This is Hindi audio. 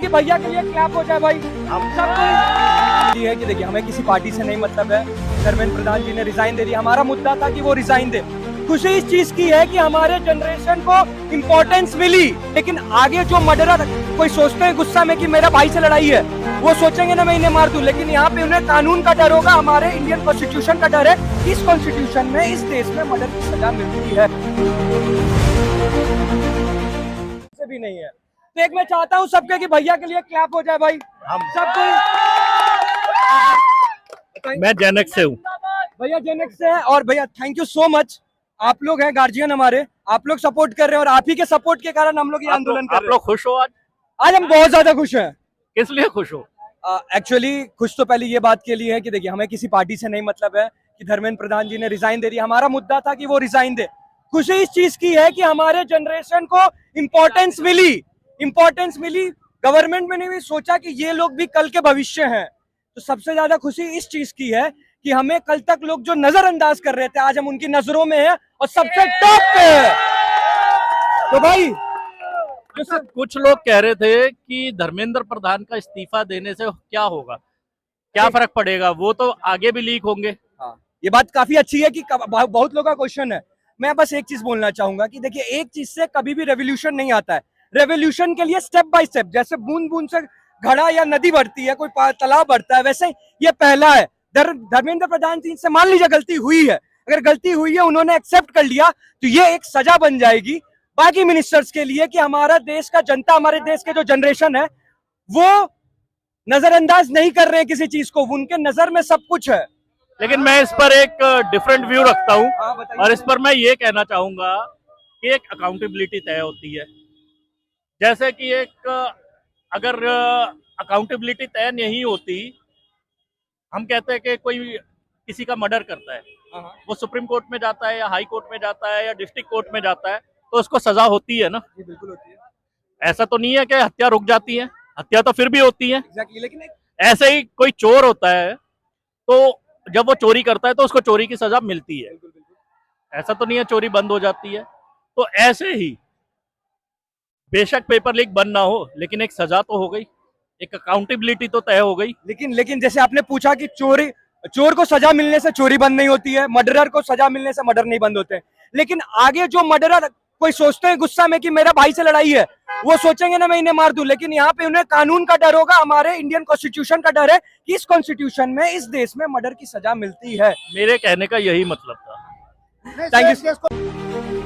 कि भैया के लिए क्लैप हो जाए भाई। हम सबको ये है कि देखिए हमें किसी पार्टी से नहीं मतलब है। धर्मेंद्र प्रधान जी ने रिजाइन दे दिया। हमारा मुद्दा था कि वो रिजाइन दे। खुशी इस चीज की है कि हमारे जनरेशन को इम्पोर्टेंस मिली, लेकिन आगे जो मर्डरर कोई सोचते हैं गुस्सा में कि मेरा भाई से लड़ाई है, वो सोचेंगे ना मैं इन्हें मार दूं, लेकिन यहाँ पे उन्हें कानून का डर होगा, हमारे इंडियन कॉन्स्टिट्यूशन का डर है। इस कॉन्स्टिट्यूशन में इस देश में मर्डर की सजा मिलती है भी नहीं है। तो एक मैं चाहता हूँ सबके कि भैया के लिए क्लैप हो जाए भाई। हम सबको। मैं जेनेक्स से हूँ भैया जेनेक्स से है। और भैया थैंक यू सो मच, आप लोग हैं गार्जियन हमारे, आप लोग सपोर्ट कर रहे हैं और आप ही के सपोर्ट के कारण हम लोग ये आंदोलन कर रहे हैं। आप लोग खुश हो आज? आज हम बहुत ज्यादा खुश हैं। किस लिए खुश हो? एक्चुअली खुश तो पहले ये बात के लिए है कि देखिए हमें किसी पार्टी से नहीं मतलब है कि धर्मेंद्र प्रधान जी ने रिजाइन दे दिया। हमारा मुद्दा था कि वो रिजाइन दे। खुशी इस चीज की है कि हमारे जनरेशन को इम्पोर्टेंस मिली। गवर्नमेंट में भी सोचा कि ये लोग भी कल के भविष्य हैं। तो सबसे ज्यादा खुशी इस चीज की है कि हमें कल तक लोग जो नजरअंदाज कर रहे थे, आज हम उनकी नजरों में हैं और सबसे टॉप पे है। तो भाई अच्छा, कुछ लोग कह रहे थे कि धर्मेंद्र प्रधान का इस्तीफा देने से क्या होगा, क्या फर्क पड़ेगा, वो तो आगे भी लीक होंगे। हाँ, ये बात काफी अच्छी है कि बहुत लोगों का क्वेश्चन है। मैं बस एक चीज बोलना चाहूंगा कि देखिए एक चीज से कभी भी रेवोल्यूशन नहीं आता है। रेवोल्यूशन के लिए स्टेप बाय स्टेप, जैसे बूंद बूंद से घड़ा या नदी बढ़ती है, कोई तालाब बढ़ता है, वैसे ये पहला है। धर्मेंद्र प्रधान जी से मान लीजिए गलती हुई है, अगर गलती हुई है उन्होंने एक्सेप्ट कर लिया तो ये एक सजा बन जाएगी बाकी मिनिस्टर्स के लिए कि हमारा देश का जनता, हमारे देश के जो जनरेशन है वो नजरअंदाज नहीं कर रहे हैं किसी चीज को, उनके नजर में सब कुछ है। लेकिन मैं इस पर एक डिफरेंट व्यू रखता हूँ और इस पर मैं ये कहना चाहूंगा कि एक अकाउंटेबिलिटी तय होती है। जैसे कि एक अगर अकाउंटेबिलिटी तय नहीं होती, हम कहते हैं कि कोई किसी का मर्डर करता है, वो सुप्रीम कोर्ट में जाता है या हाई कोर्ट में जाता है या डिस्ट्रिक्ट कोर्ट में जाता है, तो उसको सजा होती है ना। बिल्कुल होती है। ऐसा तो नहीं है कि हत्या रुक जाती है, हत्या तो फिर भी होती है। लेकिन ऐसे ही कोई चोर होता है तो जब वो चोरी करता है तो उसको चोरी की सजा मिलती है। ऐसा तो नहीं है चोरी बंद हो जाती है। तो ऐसे ही बेशक पेपर लीक बंद ना हो, लेकिन एक सजा तो हो गई, एक अकाउंटेबिलिटी तो तय हो गई। लेकिन जैसे आपने पूछा कि चोर को सजा मिलने से चोरी बंद नहीं होती है, मर्डरर को सजा मिलने से मर्डर नहीं बंद होते हैं, लेकिन आगे जो मर्डरर कोई सोचते हैं गुस्सा में कि मेरा भाई से लड़ाई है, वो सोचेंगे ना मैं इन्हें मार दूं, लेकिन यहाँ पे उन्हें कानून का डर होगा, हमारे इंडियन कॉन्स्टिट्यूशन का डर है कि इस कॉन्स्टिट्यूशन में इस देश में मर्डर की सजा मिलती है। मेरे कहने का यही मतलब था। Thank you.